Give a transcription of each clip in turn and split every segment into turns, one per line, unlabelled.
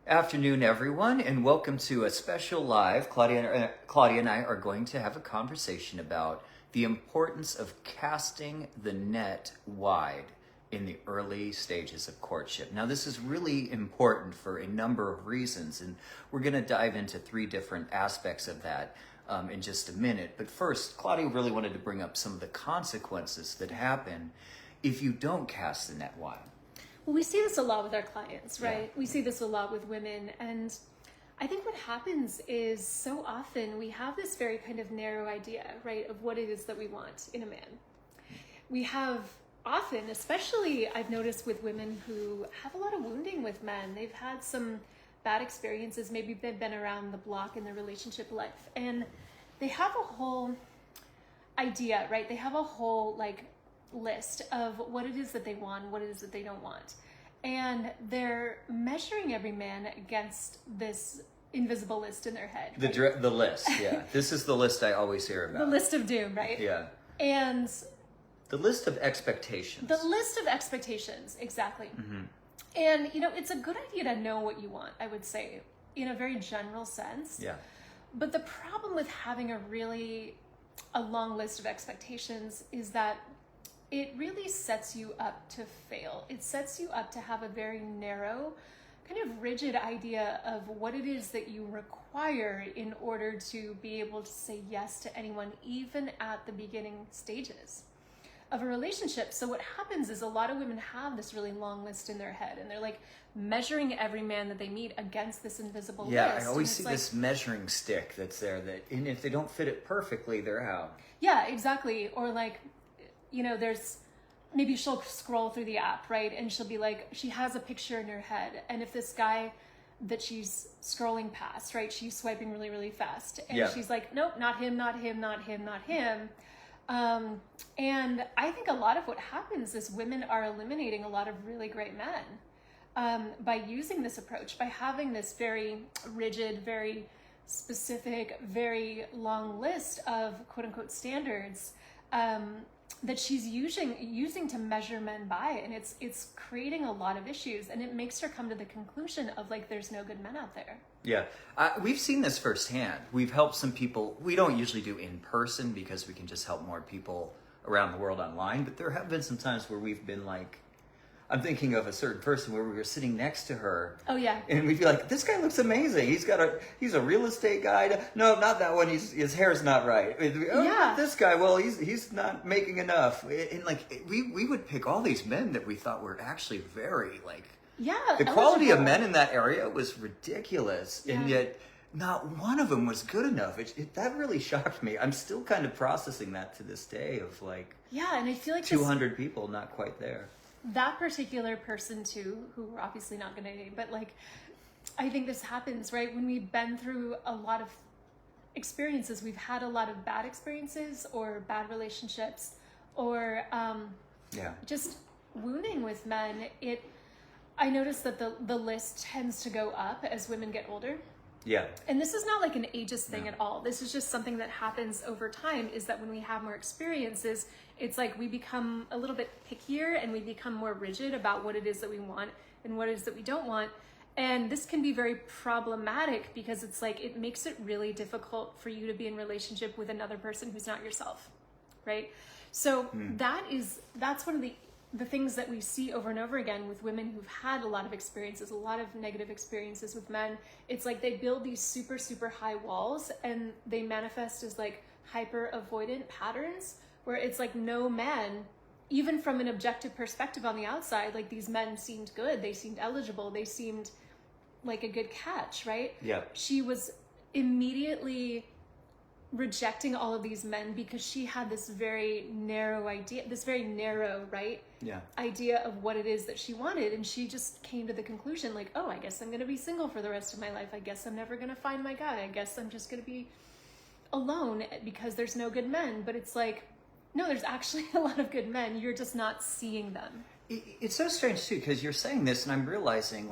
Afternoon, everyone, and welcome to a special live. Claudia and I are going to have a conversation about the importance of casting the net wide in the early stages of courtship. Now, this is really important for a number of reasons, and we're going to dive into three different aspects of that in just a minute. But first, Claudia really wanted to bring up some of the consequences that happen if you don't cast the net wide.
Well, we see this a lot with our clients, right?
Yeah.
We see this a lot with women. And I think what happens is so often we have this very kind of narrow idea, right, of what it is that we want in a man. We have often, especially I've noticed with women who have a lot of wounding with men, they've had some bad experiences, maybe they've been around the block in their relationship life. And they have a whole idea, right? They have a whole list of what it is that they want, what it is that they don't want. And they're measuring every man against this invisible list in their head. Right?
The list, yeah. This is the list I always hear about.
The list of doom, right?
Yeah.
And
the list of expectations.
The list of expectations, exactly. Mm-hmm. And, it's a good idea to know what you want, I would say, in a very general sense.
Yeah.
But the problem with having a long list of expectations is that it really sets you up to fail. It sets you up to have a very narrow, kind of rigid idea of what it is that you require in order to be able to say yes to anyone, even at the beginning stages of a relationship. So what happens is a lot of women have this really long list in their head, and they're measuring every man that they meet against this invisible list.
Yeah, I always see this measuring stick that's there and if they don't fit it perfectly, they're out.
Yeah, exactly. Or there's maybe she'll scroll through the app, right? And she'll be she has a picture in her head. And if this guy that she's scrolling past, right, she's swiping really, really fast. And she's like, nope, not him, not him, not him, not him. And I think a lot of what happens is women are eliminating a lot of really great men by using this approach, by having this very rigid, very specific, very long list of quote unquote standards that she's using to measure men by, and it's creating a lot of issues, and it makes her come to the conclusion of there's no good men out there.
Yeah, we've seen this firsthand. We've helped some people. We don't usually do in person because we can just help more people around the world online, but there have been some times where we've been I'm thinking of a certain person where we were sitting next to her.
Oh yeah.
And we'd be like, this guy looks amazing. He's a real estate guy. No, not that one. His hair's not right.
Yeah.
This guy, well, he's not making enough. And we would pick all these men that we thought were actually very the quality of men in that area was ridiculous. Yeah. And yet not one of them was good enough. That really shocked me. I'm still kind of processing that to this day of
yeah, and I feel
200 people not quite there.
That particular person too, who we're obviously not going to name, but I think this happens, right? When we've been through a lot of experiences, we've had a lot of bad experiences or bad relationships or just wounding with men. I noticed that the list tends to go up as women get older.
Yeah.
And this is not an ageist thing at all. This is just something that happens over time, is that when we have more experiences, it's we become a little bit pickier and we become more rigid about what it is that we want and what it is that we don't want. And this can be very problematic because it's it makes it really difficult for you to be in relationship with another person who's not yourself, right? So that's one of the things that we see over and over again with women who've had a lot of experiences, a lot of negative experiences with men. It's they build these super, super high walls and they manifest as hyper avoidant patterns where it's no man, even from an objective perspective on the outside, these men seemed good. They seemed eligible. They seemed like a good catch, right?
Yeah.
She was immediately rejecting all of these men because she had this very narrow idea, right?
Yeah.
Idea of what it is that she wanted. And she just came to the conclusion oh, I guess I'm going to be single for the rest of my life. I guess I'm never going to find my guy. I guess I'm just going to be alone because there's no good men. But it's no, there's actually a lot of good men. You're just not seeing them.
It's so strange too, because you're saying this and I'm realizing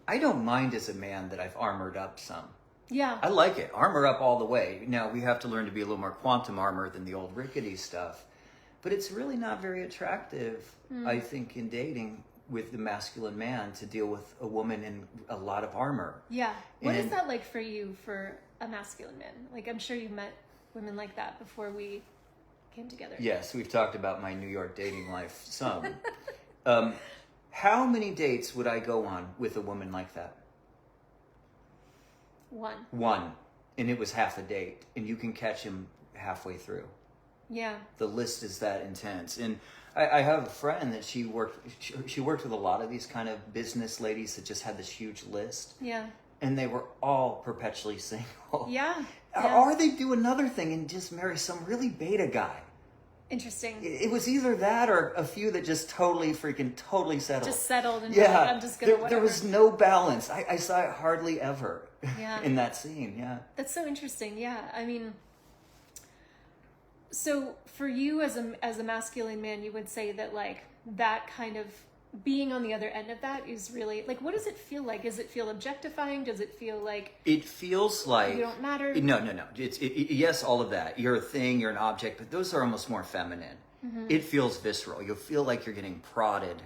I don't mind as a man that I've armored up some.
Yeah.
I like it. Armor up all the way. Now, we have to learn to be a little more quantum armor than the old rickety stuff. But it's really not very attractive, I think, in dating with the masculine man to deal with a woman in a lot of armor.
Yeah. What is that like for you, for a masculine man? Like, I'm sure you met women like that before we came together.
Yes, we've talked about my New York dating life some. How many dates would I go on with a woman like that? One. And it was half a date. And you can catch him halfway through.
Yeah.
The list is that intense. And I have a friend that she worked with a lot of these kind of business ladies that just had this huge list.
Yeah.
And they were all perpetually single.
Yeah.
Or they do another thing and just marry some really beta guy.
Interesting.
It was either that or a few that just totally settled.
Just settled and
yeah.
like, I'm just gonna
there was no balance. I saw it hardly ever in that scene. Yeah.
That's so interesting. Yeah. I mean, so for you as a masculine man, you would say that like that kind of being on the other end of that is really like, what does it feel like? Does it feel objectifying? Does it feel like
it feels like
you don't matter?
No. It's yes, all of that. You're a thing. You're an object, but those are almost more feminine. Mm-hmm. It feels visceral. You'll feel like you're getting prodded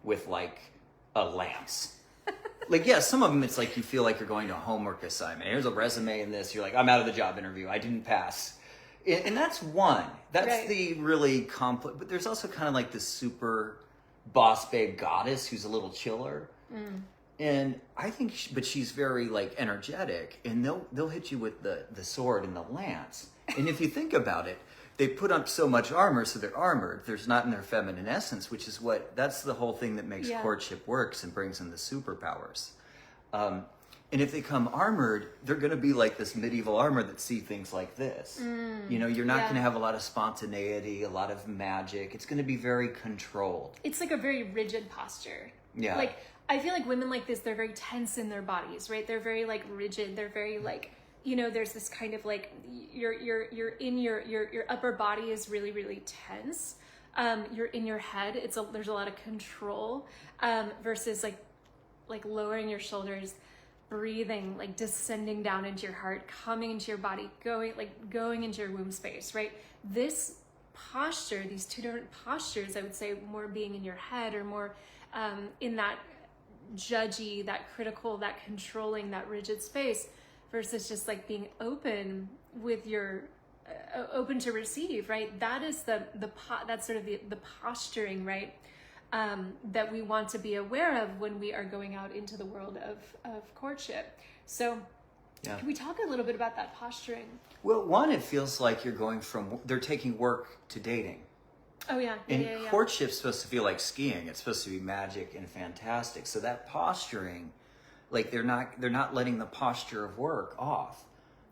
with like a lance. Like, yeah, some of them it's like you feel like you're going to a homework assignment. Here's a resume in this. You're like, I'm out of the job interview. I didn't pass. And that's one. That's right. The really complex. But there's also kind of like this super boss babe goddess who's a little chiller. Mm. And I think, but she's very like energetic. And they'll hit you with the sword and the lance. And if you think about it, they put up so much armor, so they're armored. There's not in their feminine essence, which is that's the whole thing that makes courtship works and brings in the superpowers. And if they come armored, they're going to be like this medieval armor that see things like this. You know, you're not going to have a lot of spontaneity, a lot of magic. It's going to be very controlled.
It's like a very rigid posture.
Yeah.
Like, I feel like women like this, they're very tense in their bodies, right? They're very like rigid. They're very like, you know, there's this kind of like your upper body is really, really tense. You're in your head. There's a lot of control, versus like lowering your shoulders, breathing, like descending down into your heart, coming into your body, going into your womb space, right? This posture, these two different postures, I would say more being in your head or more in that judgy, that critical, that controlling, that rigid space, versus just like being open with your open to receive, right? That is that's sort of the posturing, right? That we want to be aware of when we are going out into the world of courtship. So can we talk a little bit about that posturing?
Well, one, it feels like they're taking work to dating.
Oh yeah.
And courtship's supposed to feel like skiing. It's supposed to be magic and fantastic. So that posturing, like they're not letting the posture of work off.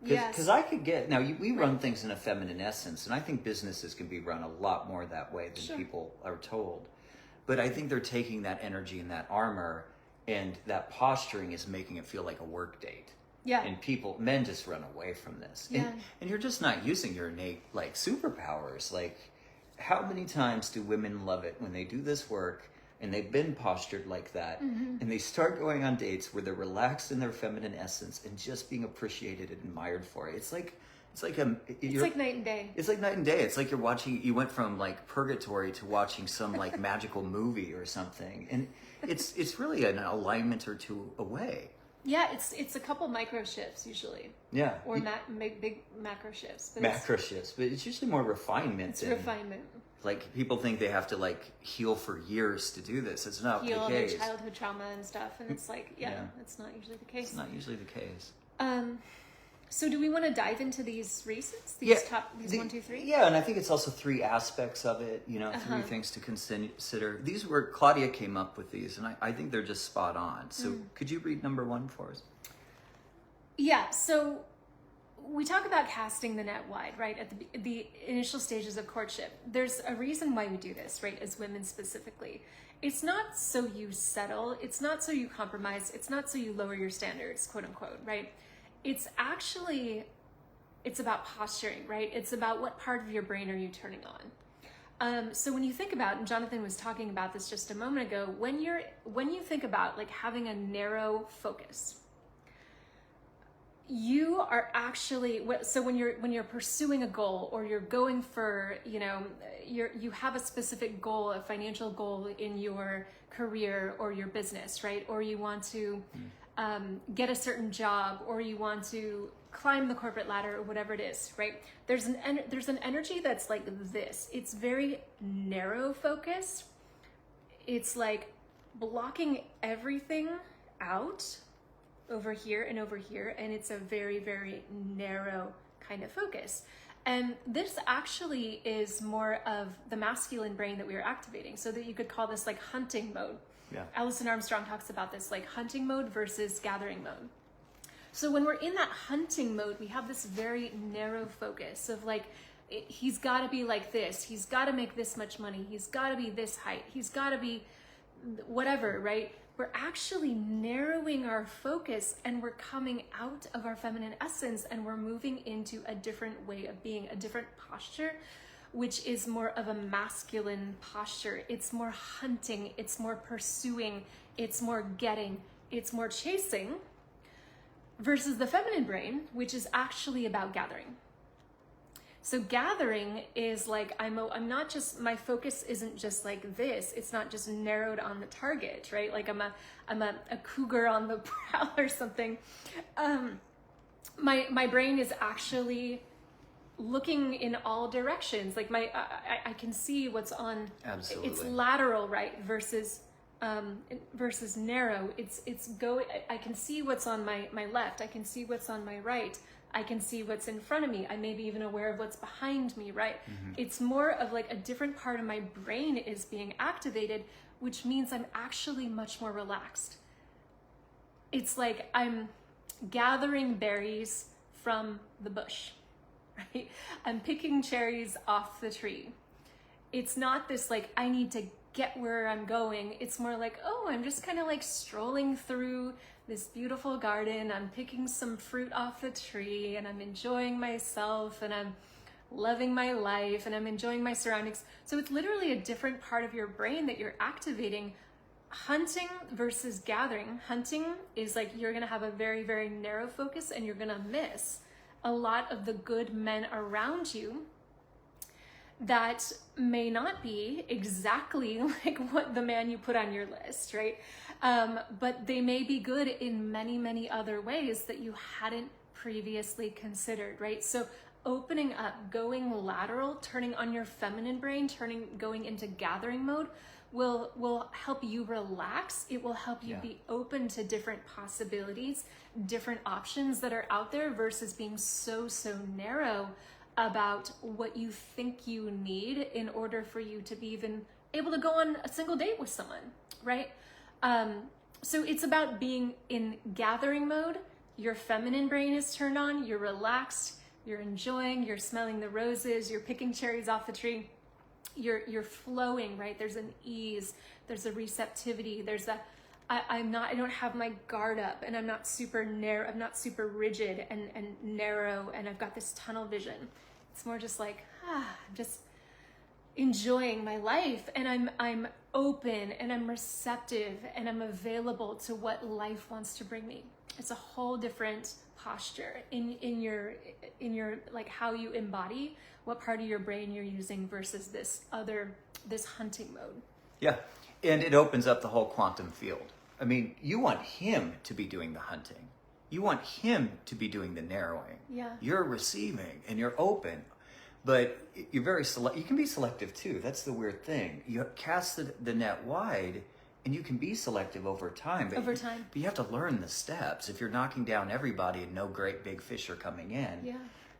Because I could get, we run things in a feminine essence, and I think businesses can be run a lot more that way than people are told. But I think they're taking that energy and that armor, and that posturing is making it feel like a work date.
Yeah.
And men just run away from this.
Yeah.
And you're just not using your innate like superpowers. Like, how many times do women love it when they do this work and they've been postured like that, and they start going on dates where they're relaxed in their feminine essence and just being appreciated and admired for it. It's like night and day. It's like night and day. It's like you went from like purgatory to watching some like magical movie or something. And it's really an alignment or two away.
Yeah, it's a couple micro shifts usually.
Yeah.
Or big macro shifts.
But it's usually more refinement.
It's refinement.
Like, people think they have to like heal for years to do this. It's not the case.
Heal their childhood trauma and stuff. And it's like, it's not usually the case.
It's not usually the case.
So do we want to dive into these races? These 1, 2, 3?
Yeah, and I think it's also 3 aspects of it, 3 things to consider. These were, Claudia came up with these, and I think they're just spot on. So could you read number 1 for us?
Yeah, so we talk about casting the net wide, right? At the initial stages of courtship. There's a reason why we do this, right? As women specifically. It's not so you settle. It's not so you compromise. It's not so you lower your standards, quote unquote, right? It's about posturing, right? It's about what part of your brain are you turning on. So when you think about, and Jonathan was talking about this just a moment ago, when you think about like having a narrow focus, you are actually, so when you're pursuing a goal, or you're going for, you have a specific goal, a financial goal in your career or your business, right? Or you want to get a certain job, or you want to climb the corporate ladder, or whatever it is, right? There's an energy that's like this. It's very narrow focus. It's like blocking everything out over here and over here, and it's a very, very narrow kind of focus. And this actually is more of the masculine brain that we are activating, so that you could call this like hunting mode.
Yeah.
Alison Armstrong talks about this, like hunting mode versus gathering mode. So when we're in that hunting mode, we have this very narrow focus of like, he's got to be like this, he's got to make this much money, he's got to be this height, he's got to be whatever, right? We're actually narrowing our focus, and we're coming out of our feminine essence, and we're moving into a different way of being, a different posture, which is more of a masculine posture. It's more hunting, it's more pursuing, it's more getting, it's more chasing, versus the feminine brain, which is actually about gathering. So gathering is like, I'm not just, my focus isn't just like this. It's not just narrowed on the target, right? Like I'm a cougar on the prowl or something. My brain is actually looking in all directions. Like I can see what's on.
Absolutely.
It's lateral, right? Versus narrow. I can see what's on my left. I can see what's on my right. I can see what's in front of me. I may be even aware of what's behind me, right? Mm-hmm. It's more of like a different part of my brain is being activated, which means I'm actually much more relaxed. It's like I'm gathering berries from the bush, right? I'm picking cherries off the tree. It's not this like, I need to get where I'm going. It's more like, oh, I'm just kind of like strolling through this beautiful garden. I'm picking some fruit off the tree, and I'm enjoying myself, and I'm loving my life, and I'm enjoying my surroundings. So it's literally a different part of your brain that you're activating. Hunting versus gathering. Hunting is like you're gonna have a very, very narrow focus, and you're gonna miss a lot of the good men around you that may not be exactly like what the man you put on your list, right? But they may be good in many, many other ways that you hadn't previously considered, right? So opening up, going lateral, turning on your feminine brain, going into gathering mode will help you relax. It will help you be open to different possibilities, different options that are out there, versus being so narrow about what you think you need in order for you to be even able to go on a single date with someone, right? So it's about being in gathering mode. Your feminine brain is turned on, you're relaxed, you're enjoying, you're smelling the roses, you're picking cherries off the tree, you're flowing, right? There's an ease, there's a receptivity, there's a, I don't have my guard up, and I'm not super narrow, I'm not super rigid and narrow, and I've got this tunnel vision. It's more just like, I'm just enjoying my life, and I'm open, and I'm receptive, and I'm available to what life wants to bring me. It's a whole different posture in your like how you embody, what part of your brain you're using versus this hunting mode.
Yeah, and it opens up the whole quantum field. I mean, you want him to be doing the hunting. You want him to be doing the narrowing.
Yeah.
You're receiving and you're open, but you're very you can be selective too. That's the weird thing. You cast the net wide, and you can be selective over time. But
over time.
But you have to learn the steps. If you're knocking down everybody and no great big fish are coming in,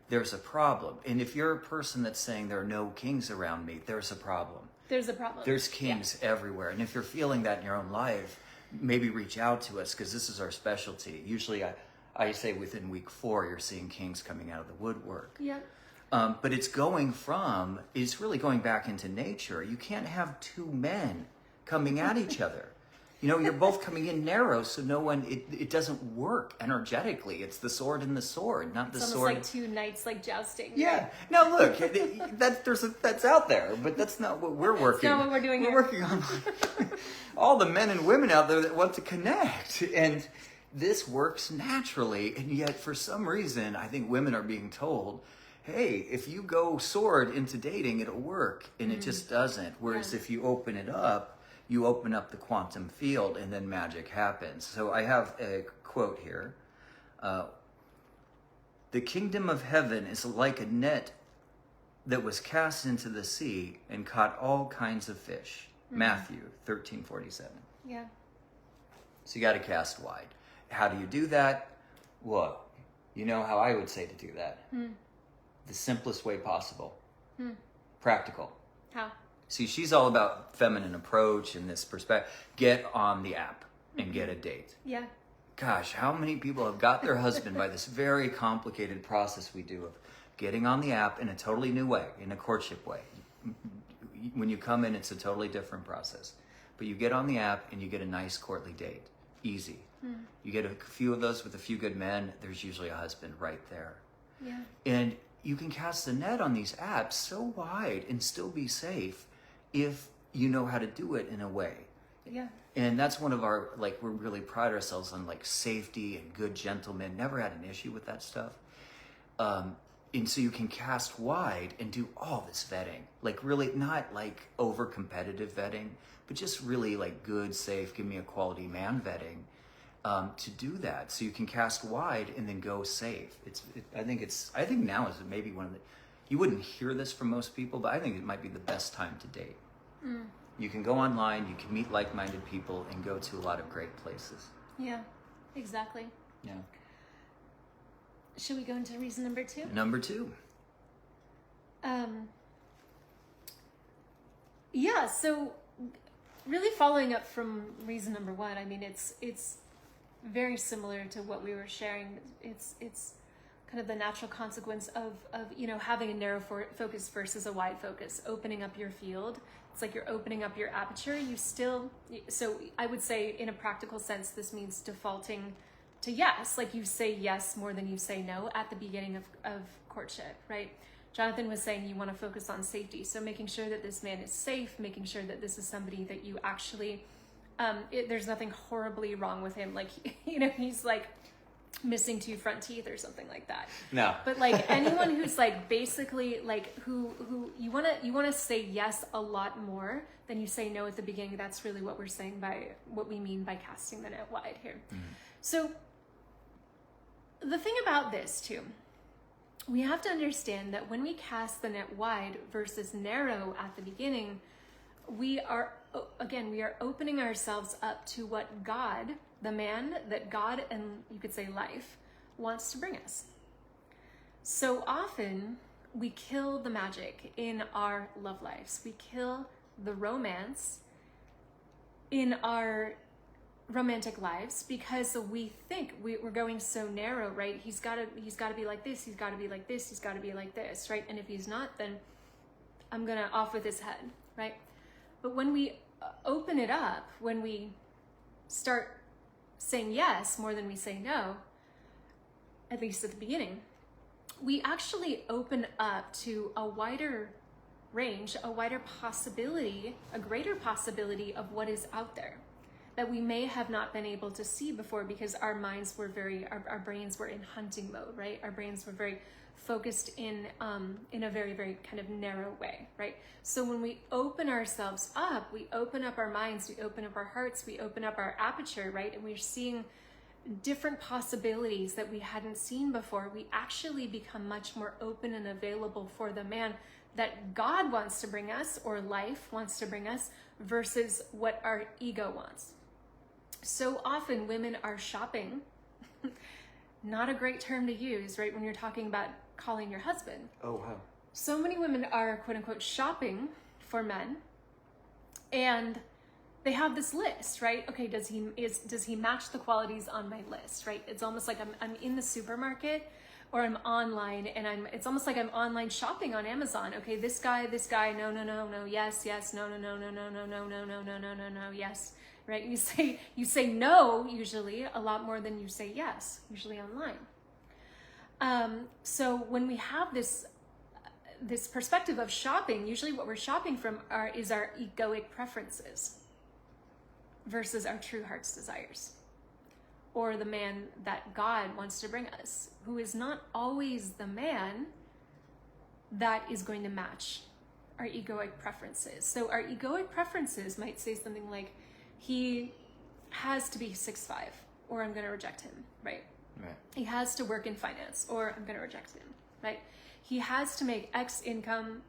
there's a problem. And if you're a person that's saying there are no kings around me, there's a problem.
There's a problem.
There's kings everywhere. And if you're feeling that in your own life, maybe reach out to us, because this is our specialty. Usually I say within week 4, you're seeing kings coming out of the woodwork.
Yeah.
But it's really going back into nature. You can't have two men coming at each other. You know, you're both coming in narrow, so it doesn't work energetically. It's the sword and the sword, not the sword.
It's almost like two knights like jousting.
Yeah.
Right?
Now look, that's out there, but that's not what we're working.
That's not what we're doing here.
We're working on all the men and women out there that want to connect, and this works naturally, and yet for some reason, I think women are being told, hey, if you go sword into dating, it'll work, and it just doesn't. Whereas if you open it up, you open up the quantum field, and then magic happens. So I have a quote here. The kingdom of heaven is like a net that was cast into the sea and caught all kinds of fish. Matthew 13:47.
Yeah.
So you got to cast wide. How do you do that? Well, you know how I would say to do that? The simplest way possible. Practical.
How?
See, she's all about feminine approach and this perspective. Get on the app and get a date.
Yeah.
Gosh, how many people have got their husband by this very complicated process we do of getting on the app in a totally new way, in a courtship way. When you come in, it's a totally different process. But you get on the app and you get a nice courtly date. Easy. You get a few of those with a few good men, there's usually a husband right there.
Yeah.
And you can cast the net on these apps so wide and still be safe if you know how to do it in a way.
Yeah.
And that's one of our, like, we really pride ourselves on, like, safety and good gentlemen. Never had an issue with that stuff. And so you can cast wide and do all this vetting. Like, really, not, like, over-competitive vetting, but just really, like, good, safe, give me a quality man vetting to do that. So you can cast wide and then go safe. I think now is maybe one of the, you wouldn't hear this from most people, but I think it might be the best time to date. You can go online, you can meet like-minded people, and go to a lot of great places.
Yeah, exactly.
Yeah.
Should we go into reason number 2?
Number 2.
Yeah, so really following up from reason number 1, I mean, it's very similar to what we were sharing. It's kind of the natural consequence of having a narrow focus versus a wide focus, opening up your field. It's like you're opening up your aperture. So I would say in a practical sense, this means defaulting to yes. Like you say yes more than you say no at the beginning of courtship, right? Jonathan was saying you want to focus on safety. So making sure that this man is safe, making sure that this is somebody that you actually, there's nothing horribly wrong with him. Like, he's like missing 2 front teeth or something like that.
No.
But like anyone who's like basically like who you want to say yes a lot more than you say no at the beginning. That's really what we're saying by what we mean by casting the net wide here. So the thing about this too, we have to understand that when we cast the net wide versus narrow at the beginning, we are opening ourselves up to what God, the man that God, and you could say life, wants to bring us. So often we kill the magic in our love lives. We kill the romance in our romantic lives because we think we're going so narrow, right? He's got to be like this, he's got to be like this, he's got to be like this, right? And if he's not, then I'm gonna off with his head, right? But when we open it up, when we start saying yes more than we say no, at least at the beginning, we actually open up to a wider range, a wider possibility, a greater possibility of what is out there that we may have not been able to see before because our minds were our brains were in hunting mode, right? Our brains were very focused in a very, very kind of narrow way, right? So when we open ourselves up, we open up our minds, we open up our hearts, we open up our aperture, right? And we're seeing different possibilities that we hadn't seen before. We actually become much more open and available for the man that God wants to bring us or life wants to bring us versus what our ego wants. So often women are shopping, not a great term to use, right? When you're talking about calling your husband.
Oh, wow.
So many women are quote unquote shopping for men and they have this list, right? Okay, does he match the qualities on my list, right? It's almost like I'm in the supermarket or I'm online and it's almost like I'm online shopping on Amazon. Okay, this guy, no, yes, no, yes, right? You say no usually a lot more than you say yes, usually online. So when we have this perspective of shopping, usually what we're shopping from is our egoic preferences versus our true heart's desires. or the man that God wants to bring us, who is not always the man that is going to match our egoic preferences. So our egoic preferences might say something like, he has to be 6'5", or I'm going to reject him, right?
Right.
He has to work in finance, or I'm going to reject him, right? He has to make X income,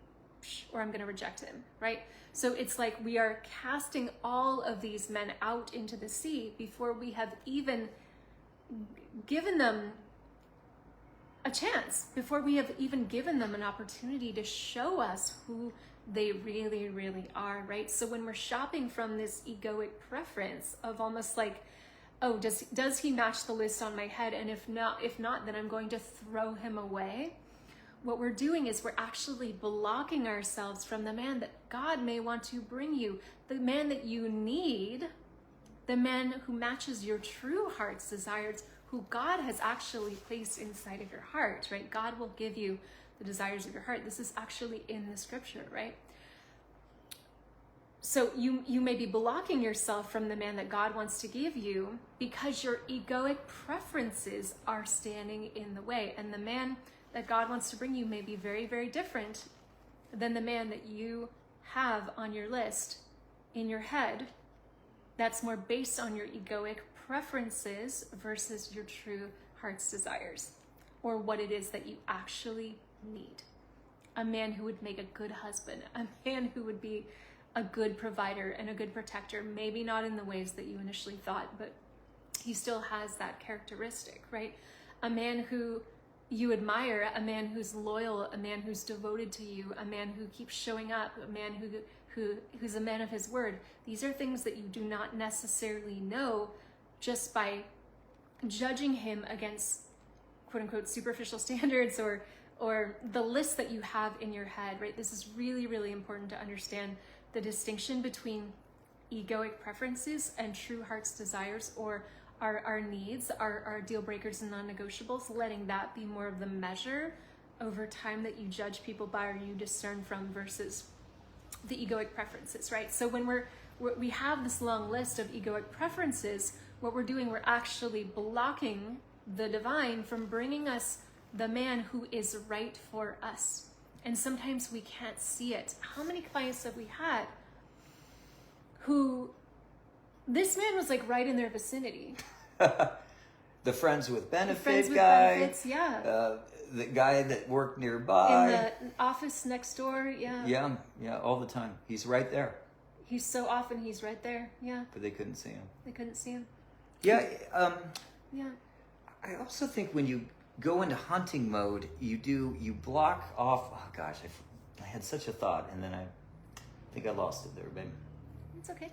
or I'm going to reject him, right? So it's like we are casting all of these men out into the sea before we have even given them a chance, before we have even given them an opportunity to show us who they really, really are, right? So when we're shopping from this egoic preference of almost like, oh, does he match the list on my head? And if not, then I'm going to throw him away. What we're doing is we're actually blocking ourselves from the man that God may want to bring you, the man that you need, the man who matches your true heart's desires, who God has actually placed inside of your heart, right? God will give you the desires of your heart. This is actually in the scripture, right? So you may be blocking yourself from the man that God wants to give you because your egoic preferences are standing in the way. And the man that God wants to bring you may be very, very different than the man that you have on your list in your head. That's more based on your egoic preferences versus your true heart's desires, or what it is that you actually need. A man who would make a good husband, a man who would be a good provider and a good protector, maybe not in the ways that you initially thought, but he still has that characteristic, right? A man who you admire, a man who's loyal, a man who's devoted to you, a man who keeps showing up, a man who's a man of his word. These are things that you do not necessarily know just by judging him against quote unquote superficial standards or the list that you have in your head, right? This is really, really important to understand the distinction between egoic preferences and true heart's desires, or our needs, our deal breakers and non-negotiables, letting that be more of the measure over time that you judge people by or you discern from versus the egoic preferences, right? So when we have this long list of egoic preferences, what we're doing, we're actually blocking the divine from bringing us the man who is right for us. And sometimes we can't see it. How many clients have we had who this man was like right in their vicinity?
The friends with benefit
friends with
guy.
benefits, yeah.
The guy that worked nearby.
In the office next door, yeah.
Yeah, all the time. He's right there.
He's so often he's right there, yeah.
But they couldn't see him.
They couldn't see him.
Yeah.
Yeah.
I also think when you go into hunting mode, you block off. Oh gosh, I had such a thought, and then I think I lost it there, babe.
It's okay.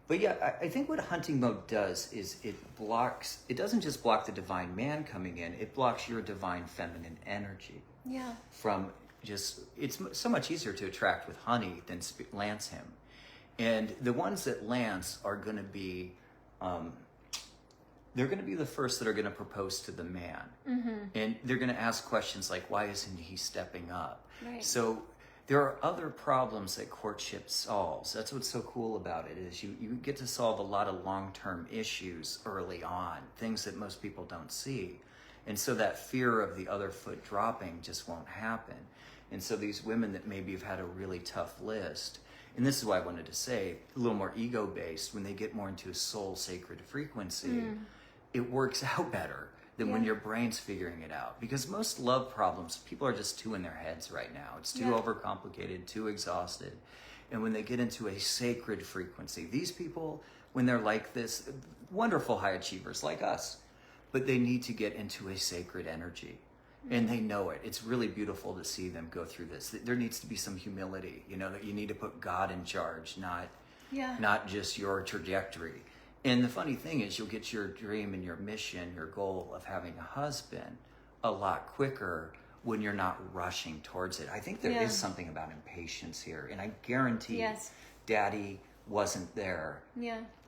But yeah, I think what hunting mode does is it doesn't just block the divine man coming in, it blocks your divine feminine energy.
Yeah.
From just, it's so much easier to attract with honey than lance him. And the ones that lance are going to be, they're going to be the first that are going to propose to the man. Mm-hmm. And they're going to ask questions like, why isn't he stepping up?
Right.
So there are other problems that courtship solves. That's what's so cool about it, is you get to solve a lot of long-term issues early on, things that most people don't see. And so that fear of the other foot dropping just won't happen. And so these women that maybe have had a really tough list, and this is why I wanted to say, a little more ego-based, when they get more into a soul sacred frequency, it works out better than when your brain's figuring it out. Because most love problems, people are just too in their heads right now. It's too overcomplicated, too exhausted. And when they get into a sacred frequency, these people, when they're like this, wonderful high achievers like us, but they need to get into a sacred energy. And they know it. It's really beautiful to see them go through this. There needs to be some humility, that you need to put God in charge, not just your trajectory. And the funny thing is, you'll get your dream and your mission, your goal of having a husband a lot quicker when you're not rushing towards it. I think there is something about impatience here. And I guarantee Daddy wasn't there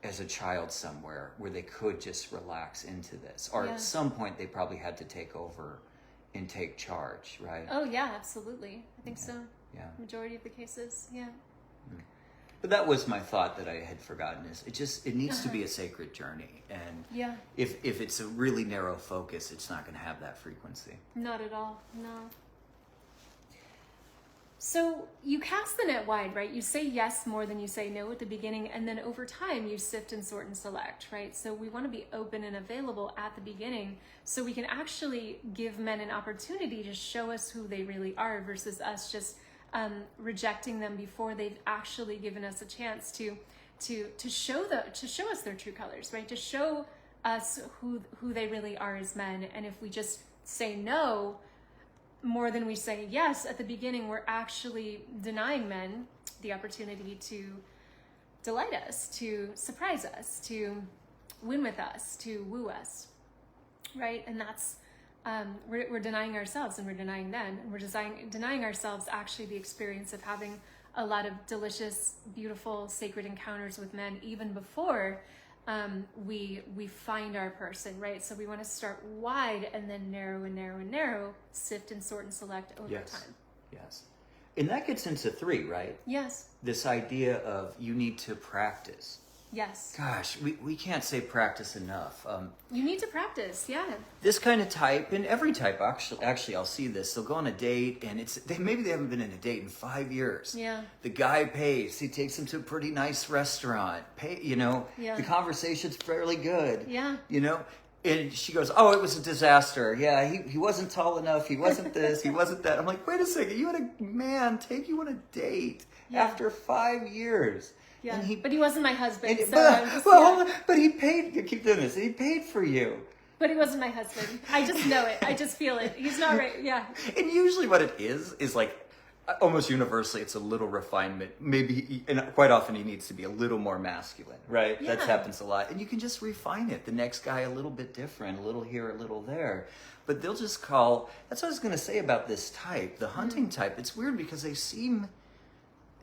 as a child somewhere where they could just relax into this. Or at some point, they probably had to take over and take charge, right?
Oh, yeah, absolutely. I think so.
Yeah.
Majority of the cases, yeah.
But that was my thought that I had forgotten, is it needs to be a sacred journey. And
Yeah.
if it's a really narrow focus, it's not going to have that frequency.
Not at all. No. So you cast the net wide, right? You say yes more than you say no at the beginning, and then over time you sift and sort and select, right? So we want to be open and available at the beginning so we can actually give men an opportunity to show us who they really are versus us just rejecting them before they've actually given us a chance to show us their true colors, right? To show us who they really are as men. And if we just say no more than we say yes at the beginning, we're actually denying men the opportunity to delight us, to surprise us, to win with us, to woo us, right? And that's we're denying ourselves, and we're denying them, and we're denying ourselves actually the experience of having a lot of delicious, beautiful, sacred encounters with men even before we find our person, right? So we want to start wide and then narrow and narrow and narrow, sift and sort and select over time.
Yes. And that gets into 3, right?
Yes.
This idea of you need to practice.
Yes.
Gosh, we can't say practice enough.
You need to practice, yeah.
This kind of type, and every type, actually I'll see this. They'll go on a date, and maybe they haven't been in a date in 5 years.
Yeah.
The guy pays. He takes them to a pretty nice restaurant.
Yeah.
The conversation's fairly good.
Yeah.
And she goes, oh, it was a disaster. Yeah, he wasn't tall enough. He wasn't this. He wasn't that. I'm like, wait a second. You had a man take you on a date after 5 years.
Yeah,
and
but he wasn't my husband.
But he paid. You keep doing this. He paid for you.
But he wasn't my husband. I just know it. I just feel it. He's not right. Yeah.
And usually, what it is like almost universally, it's a little refinement. Maybe, and quite often, he needs to be a little more masculine, right?
Yeah.
That happens a lot, and you can just refine it. The next guy a little bit different, a little here, a little there. But they'll just call. That's what I was going to say about this type, the hunting type. It's weird because they seem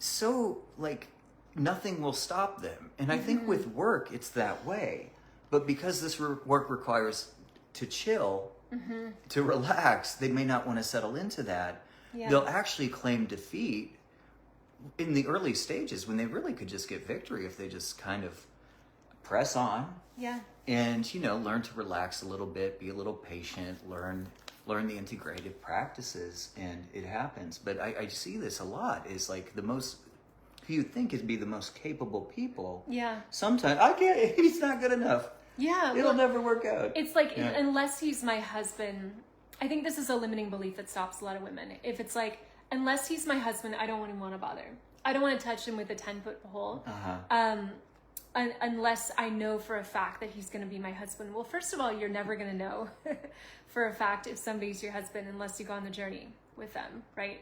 so like. Nothing will stop them. And I think with work, it's that way. But because this work requires to chill, to relax, they may not want to settle into that. Yeah. They'll actually claim defeat in the early stages when they really could just get victory if they just kind of press on.
Yeah.
And, learn to relax a little bit, be a little patient, learn the integrative practices, and it happens. But I see this a lot, is like the most... who you think is be the most capable people.
Yeah.
Sometimes I can't. He's not good enough.
Yeah.
It'll never work out.
It's like unless he's my husband. I think this is a limiting belief that stops a lot of women. If it's like, unless he's my husband, I don't even want to bother. I don't want to touch him with a 10-foot pole. Unless I know for a fact that he's going to be my husband. Well, first of all, you're never going to know for a fact if somebody's your husband unless you go on the journey with them, right?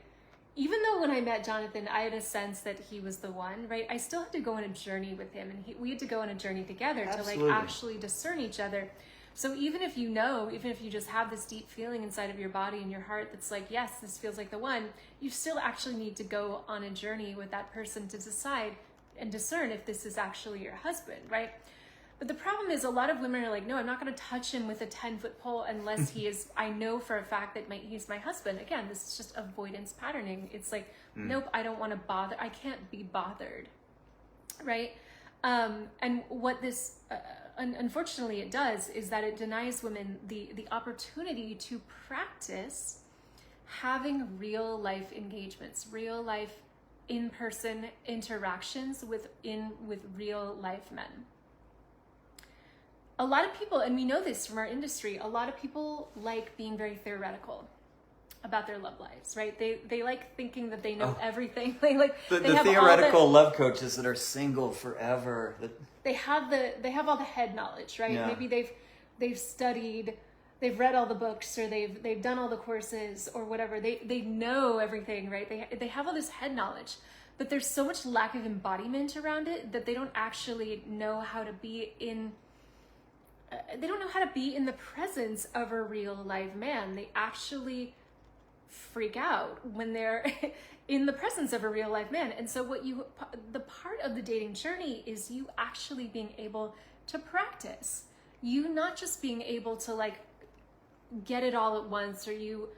Even though when I met Jonathan, I had a sense that he was the one, right? I still had to go on a journey with him, and we had to go on a journey together. Absolutely. To actually discern each other. So even if you just have this deep feeling inside of your body and your heart that's like, yes, this feels like the one, you still actually need to go on a journey with that person to decide and discern if this is actually your husband, right? But the problem is a lot of women are like, no, I'm not going to touch him with a 10-foot pole unless he is, I know for a fact that he's my husband. Again, this is just avoidance patterning. It's like, nope, I don't want to bother. I can't be bothered, right? And what this, unfortunately it does, is that it denies women the opportunity to practice having real life engagements, real life in-person interactions with real life men. A lot of people, and we know this from our industry, a lot of people like being very theoretical about their love lives, right? They like thinking that they know everything. The
theoretical love coaches that are single forever.
They have all the head knowledge, right? Yeah. Maybe they've studied, they've read all the books, or they've done all the courses or whatever. They know everything, right? They have all this head knowledge, but there's so much lack of embodiment around it that they don't actually know how to be in. They don't know how to be in the presence of a real live man. They actually freak out when they're in the presence of a real live man. And so the part of the dating journey is you actually being able to practice. You not just being able to like get it all at once, or you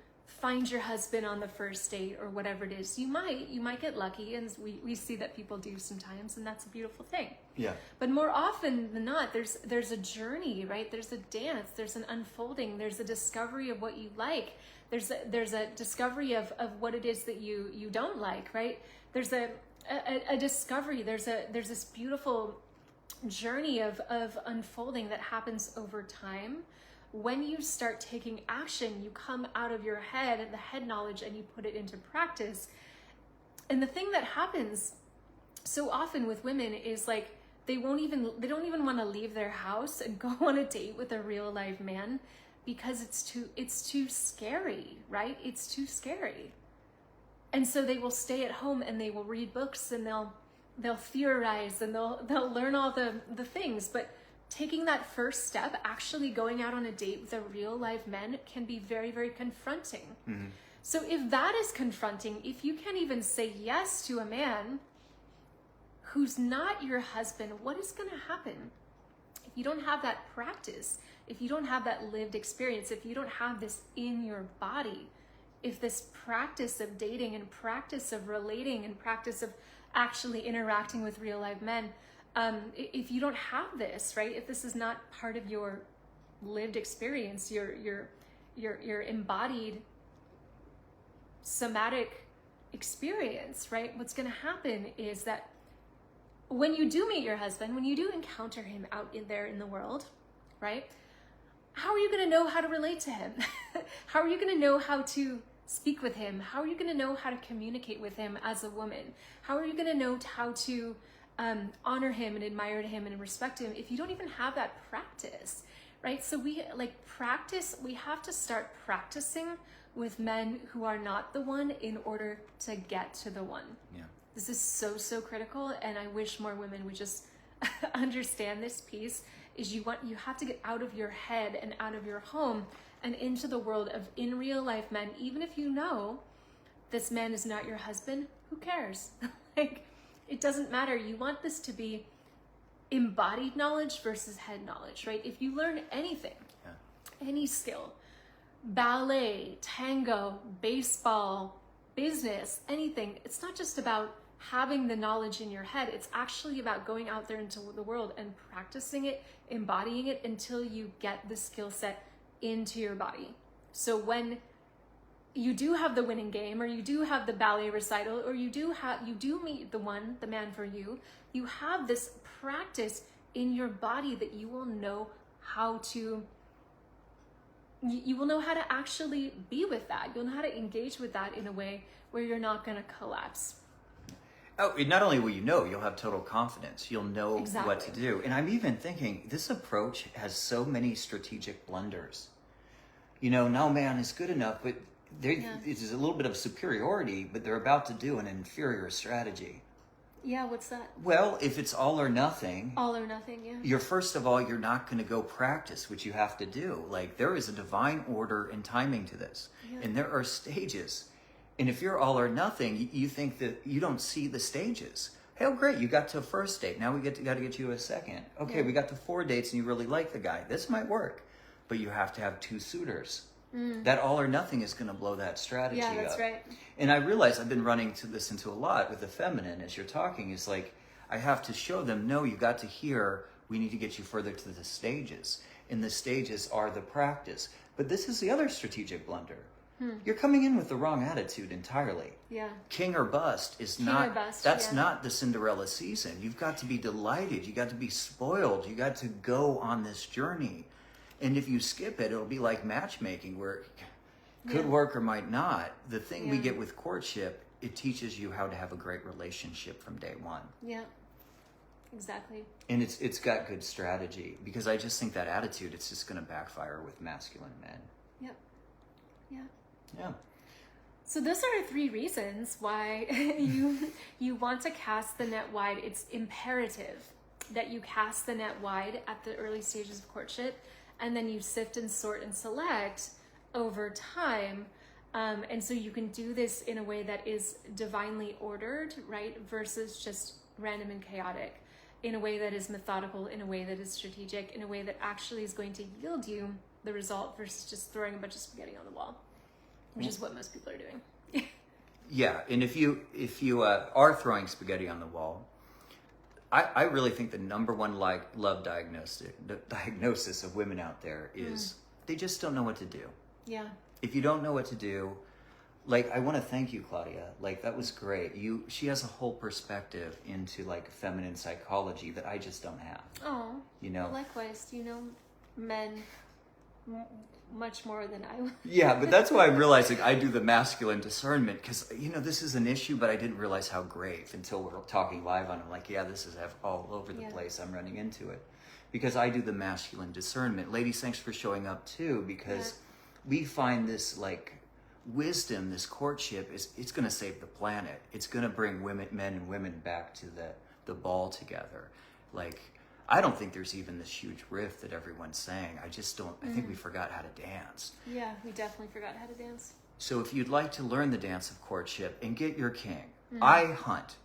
find your husband on the first date or whatever it is. You might get lucky, and we see that people do sometimes, and that's a beautiful thing.
Yeah.
But more often than not, there's a journey, right? There's a dance, there's an unfolding, there's a discovery of what you like. There's a discovery of what it is that you don't like, right? There's a discovery, there's this beautiful journey of unfolding that happens over time. When you start taking action, you come out of your head and the head knowledge and you put it into practice. And the thing that happens so often with women is like they don't even want to leave their house and go on a date with a real live man because it's too scary, right? It's too scary. And so they will stay at home and they will read books and they'll theorize and they'll learn all the things. But taking that first step, actually going out on a date with a real live man, can be very, very confronting. Mm-hmm. So if that is confronting, if you can't even say yes to a man who's not your husband, what is going to happen? If you don't have that practice, if you don't have that lived experience, if you don't have this in your body, if this practice of dating and practice of relating and practice of actually interacting with real live men, if you don't have this, right? If this is not part of your lived experience, your embodied somatic experience, right? What's going to happen is that when you do meet your husband, when you do encounter him out there in the world, right? How are you going to know how to relate to him? How are you going to know how to speak with him? How are you going to know how to communicate with him as a woman? How are you going to know how to honor him and admire him and respect him if you don't even have that practice, right? So we have to start practicing with men who are not the one in order to get to the one.
Yeah.
This is so critical, and I wish more women would just understand this piece. Is you have to get out of your head and out of your home and into the world of in real life men. Even if you know this man is not your husband, who cares? Like, it doesn't matter. You want this to be embodied knowledge versus head knowledge, right? If you learn anything, any skill, ballet, tango, baseball, business, anything, it's not just about having the knowledge in your head. It's actually about going out there into the world and practicing it, embodying it until you get the skill set into your body. So when you do have the winning game, or you do have the ballet recital, or you do meet the man for you, you have this practice in your body that you will know how to actually be with that. You'll know how to engage with that in a way where you're not going to collapse.
Oh, not only will you know, you'll have total confidence. You'll know what to do. And I'm even thinking this approach has so many strategic blunders. No man is good enough, but it's a little bit of superiority, but they're about to do an inferior strategy.
Yeah, what's that?
Well, if it's all or nothing.
All or nothing, yeah.
You're not going to go practice what you have to do. Like, there is a divine order and timing to this. Yeah. And there are stages. And if you're all or nothing, you think that you don't see the stages. Hey, oh, great, you got to a first date. Now we got to get you a second. Okay, we got to 4 dates and you really like the guy. This might work. But you have to have 2 suitors. That all or nothing is going to blow that strategy up. Yeah, that's right. And I realize I've been running into a lot with the feminine as you're talking. It's like, I have to show them, no, you got to hear, we need to get you further to the stages. And the stages are the practice. But this is the other strategic blunder. You're coming in with the wrong attitude entirely. Yeah. King or bust is not, that's not the Cinderella season. You've got to be delighted. You got to be spoiled. You got to go on this journey. And if you skip it, it'll be like matchmaking where it could work or might not. The thing we get with courtship, it teaches you how to have a great relationship from day one. Yeah, exactly. And it's got good strategy, because I just think that attitude, it's just going to backfire with masculine men. Yep. Yeah. Yeah. So those are 3 reasons why you want to cast the net wide. It's imperative that you cast the net wide at the early stages of courtship, and then you sift and sort and select over time. And so you can do this in a way that is divinely ordered, right? Versus just random and chaotic, in a way that is methodical, in a way that is strategic, in a way that actually is going to yield you the result versus just throwing a bunch of spaghetti on the wall.
which is what most people are doing.
Yeah, and if you are throwing spaghetti on the wall, I really think the number one love diagnosis of women out there is they just don't know what to do.
Yeah.
If you don't know what to do, like, I want to thank you, Claudia. Like, that was great. She has a whole perspective into like feminine psychology that I just don't have.
Oh,
you know.
Likewise, you know men much more than I would.
Yeah, but that's why I'm realizing I do the masculine discernment, because this is an issue, but I didn't realize how grave until we're talking live on it. I'm like, yeah, this is all over the place. I'm running into it because I do the masculine discernment. Ladies, thanks for showing up too, because we find this like wisdom, this courtship it's going to save the planet. It's going to bring men and women back to the ball together. Like, I don't think there's even this huge rift that everyone's saying. I just don't. I think we forgot how to dance.
Yeah, we definitely forgot how to dance.
So if you'd like to learn the dance of courtship and get your king, I hunt.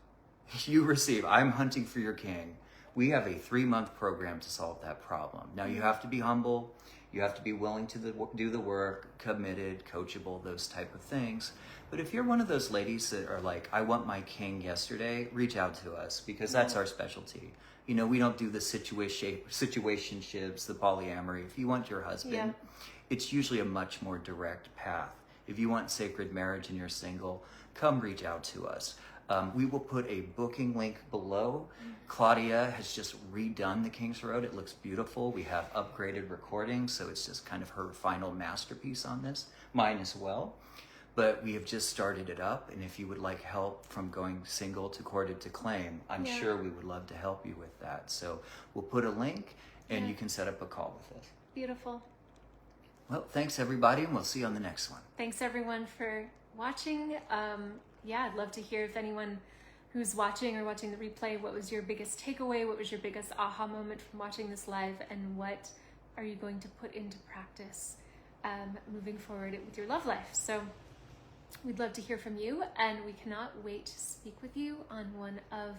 You receive. I'm hunting for your king. We have a 3-month program to solve that problem. Now, you have to be humble. You have to be willing to do the work, committed, coachable, those type of things. But if you're one of those ladies that are like, I want my king yesterday, reach out to us, because that's our specialty. We don't do the situationships, the polyamory. If you want your husband, it's usually a much more direct path. If you want sacred marriage and you're single, come reach out to us. We will put a booking link below. Claudia has just redone the King's Road. It looks beautiful. We have upgraded recordings, so it's just kind of her final masterpiece on this. Mine as well. But we have just started it up, and if you would like help from going single to courted to claim, I'm sure we would love to help you with that. So we'll put a link, and you can set up a call with us.
Beautiful.
Well, thanks everybody, and we'll see you on the next one.
Thanks everyone for watching. I'd love to hear if anyone who's watching or watching the replay, what was your biggest takeaway? What was your biggest aha moment from watching this live? And what are you going to put into practice moving forward with your love life? So we'd love to hear from you, and we cannot wait to speak with you on one of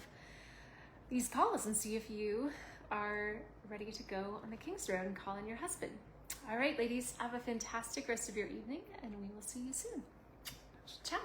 these calls and see if you are ready to go on the King's Road and call in your husband. All right, ladies, have a fantastic rest of your evening, and we will see you soon. Ciao.